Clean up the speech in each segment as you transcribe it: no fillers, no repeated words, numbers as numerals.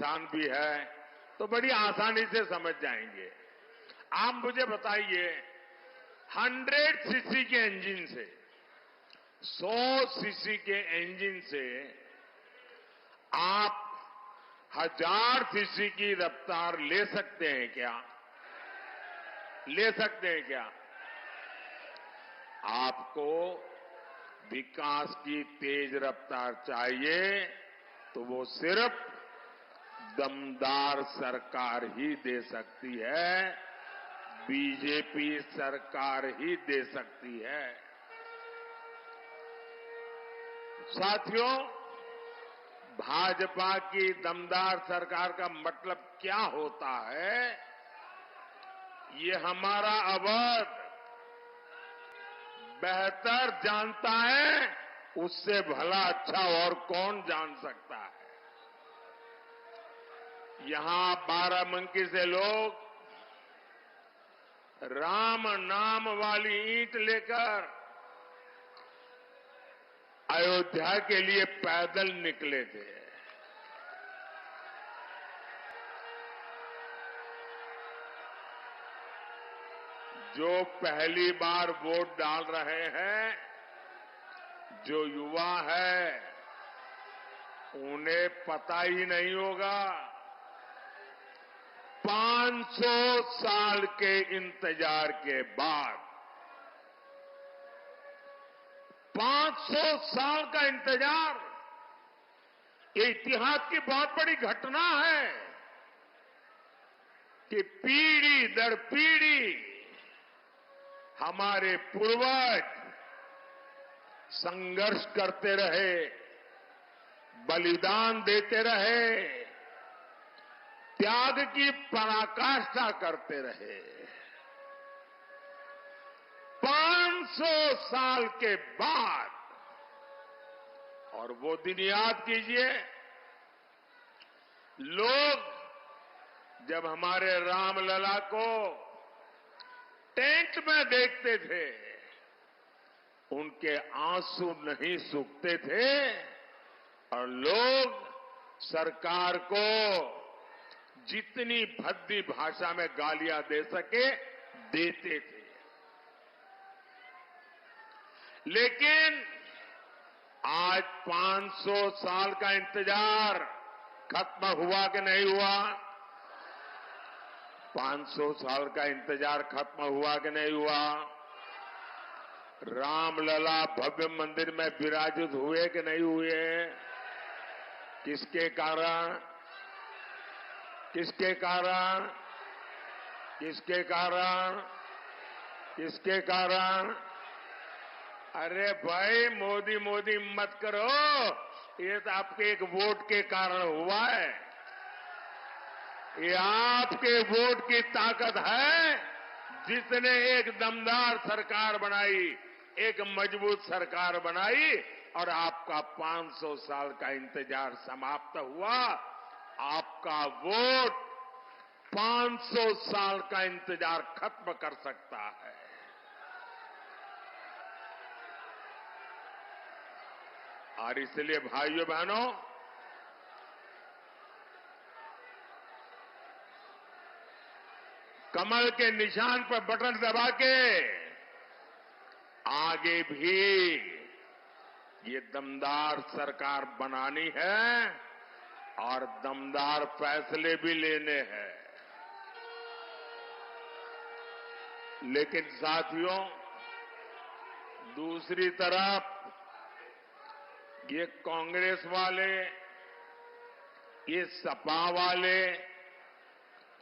प्रतिष्ठान भी है, तो बड़ी आसानी से समझ जाएंगे। आप मुझे बताइए, 100 सीसी के इंजन से, 100 सीसी के इंजन से आप 1000 सीसी की रफ्तार ले सकते हैं क्या? ले सकते हैं क्या? आपको विकास की तेज रफ्तार चाहिए तो वो सिर्फ दमदार सरकार ही दे सकती है, बीजेपी सरकार ही दे सकती है। साथियों, भाजपा की दमदार सरकार का मतलब क्या होता है, ये हमारा अवध बेहतर जानता है, उससे भला अच्छा और कौन जान सकता है। यहां बाराबंकी से लोग राम नाम वाली ईंट लेकर अयोध्या के लिए पैदल निकले थे। जो पहली बार वोट डाल रहे हैं, जो युवा है, उन्हें पता ही नहीं होगा 500 साल के इंतजार के बाद, 500 साल का इंतजार, ये इतिहास की बहुत बड़ी घटना है कि पीढ़ी दर पीढ़ी हमारे पूर्वज संघर्ष करते रहे, बलिदान देते रहे, त्याग की पराकाष्ठा करते रहे। 500 साल के बाद, और वो दिन याद कीजिए, लोग जब हमारे रामलला को टेंट में देखते थे, उनके आंसू नहीं सूखते थे और लोग सरकार को जितनी भद्दी भाषा में गालियां दे सके देते थे। लेकिन आज 500 साल का इंतजार खत्म हुआ कि नहीं हुआ? 500 साल का इंतजार खत्म हुआ कि नहीं हुआ? रामलला भव्य मंदिर में विराजित हुए कि नहीं हुए? किसके कारण? किसके कारण? किसके कारण? किसके कारण? अरे भाई, मोदी मोदी मत करो, ये तो आपके एक वोट के कारण हुआ है। ये आपके वोट की ताकत है, जिसने एक दमदार सरकार बनाई, एक मजबूत सरकार बनाई और आपका 500 साल का इंतजार समाप्त हुआ। आपका वोट 500 साल का इंतजार खत्म कर सकता है। और इसलिए भाइयों बहनों, कमल के निशान पर बटन दबा के आगे भी ये दमदार सरकार बनानी है और दमदार फैसले भी लेने हैं। लेकिन साथियों, दूसरी तरफ ये कांग्रेस वाले, ये सपा वाले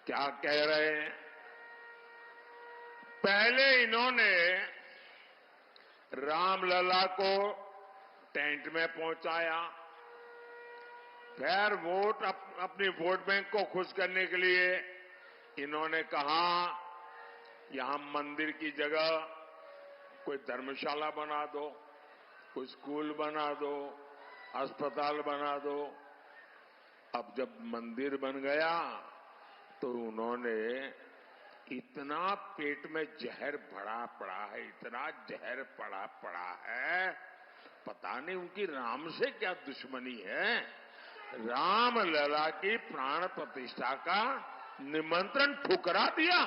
क्या कह रहे हैं? पहले इन्होंने रामलला को टेंट में पहुंचाया, फिर अपनी वोट बैंक को खुश करने के लिए इन्होंने कहा यहां मंदिर की जगह कोई धर्मशाला बना दो, कोई स्कूल बना दो, अस्पताल बना दो। अब जब मंदिर बन गया तो उन्होंने इतना पेट में जहर भरा पड़ा है, इतना जहर पड़ा है, पता नहीं उनकी राम से क्या दुश्मनी है। रामलला की प्राण प्रतिष्ठा का निमंत्रण ठुकरा दिया।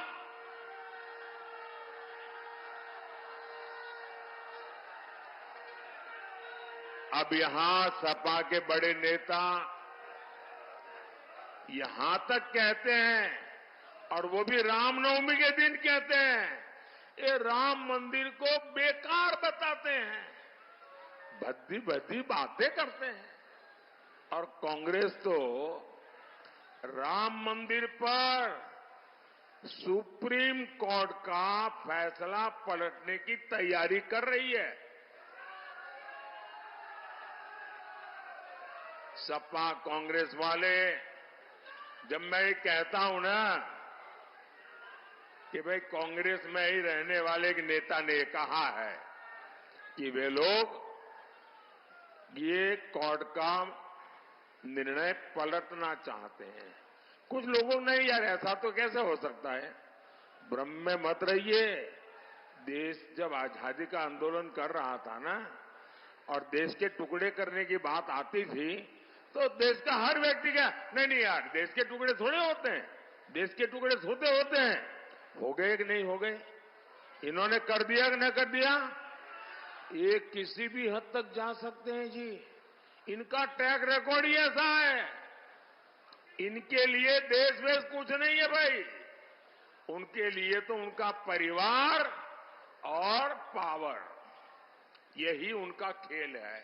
अब यहां सपा के बड़े नेता यहां तक कहते हैं, और वो भी रामनवमी के दिन कहते हैं, ये राम मंदिर को बेकार बताते हैं, भद्दी भद्दी बातें करते हैं। और कांग्रेस तो राम मंदिर पर सुप्रीम कोर्ट का फैसला पलटने की तैयारी कर रही है। सपा कांग्रेस वाले, जब मैं ये कहता हूं ना कि भाई कांग्रेस में ही रहने वाले एक नेता ने कहा है कि वे लोग ये कोर्ट का निर्णय पलटना चाहते हैं। कुछ लोगों ने, यार ऐसा तो कैसे हो सकता है, भ्रम में मत रहिए। देश जब आजादी का आंदोलन कर रहा था ना, और देश के टुकड़े करने की बात आती थी, तो देश का हर व्यक्ति क्या, नहीं यार देश के टुकड़े थोड़े होते हैं, देश के टुकड़े होते हैं। हो गए कि नहीं हो गए? इन्होंने कर दिया कि नहीं कर दिया? ये किसी भी हद तक जा सकते हैं जी, इनका ट्रैक रिकॉर्ड ही ऐसा है। इनके लिए देश वेश कुछ नहीं है भाई, उनके लिए तो उनका परिवार और पावर, यही उनका खेल है।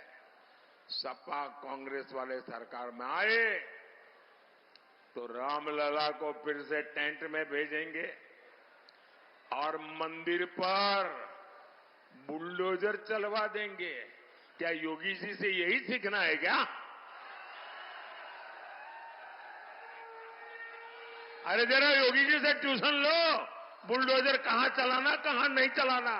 सपा कांग्रेस वाले सरकार में आए तो रामलला को फिर से टेंट में भेजेंगे और मंदिर पर बुलडोजर चलवा देंगे। क्या योगी जी से यही सीखना है क्या? अरे जरा योगी जी से ट्यूशन लो, बुलडोजर कहां चलाना कहां नहीं चलाना।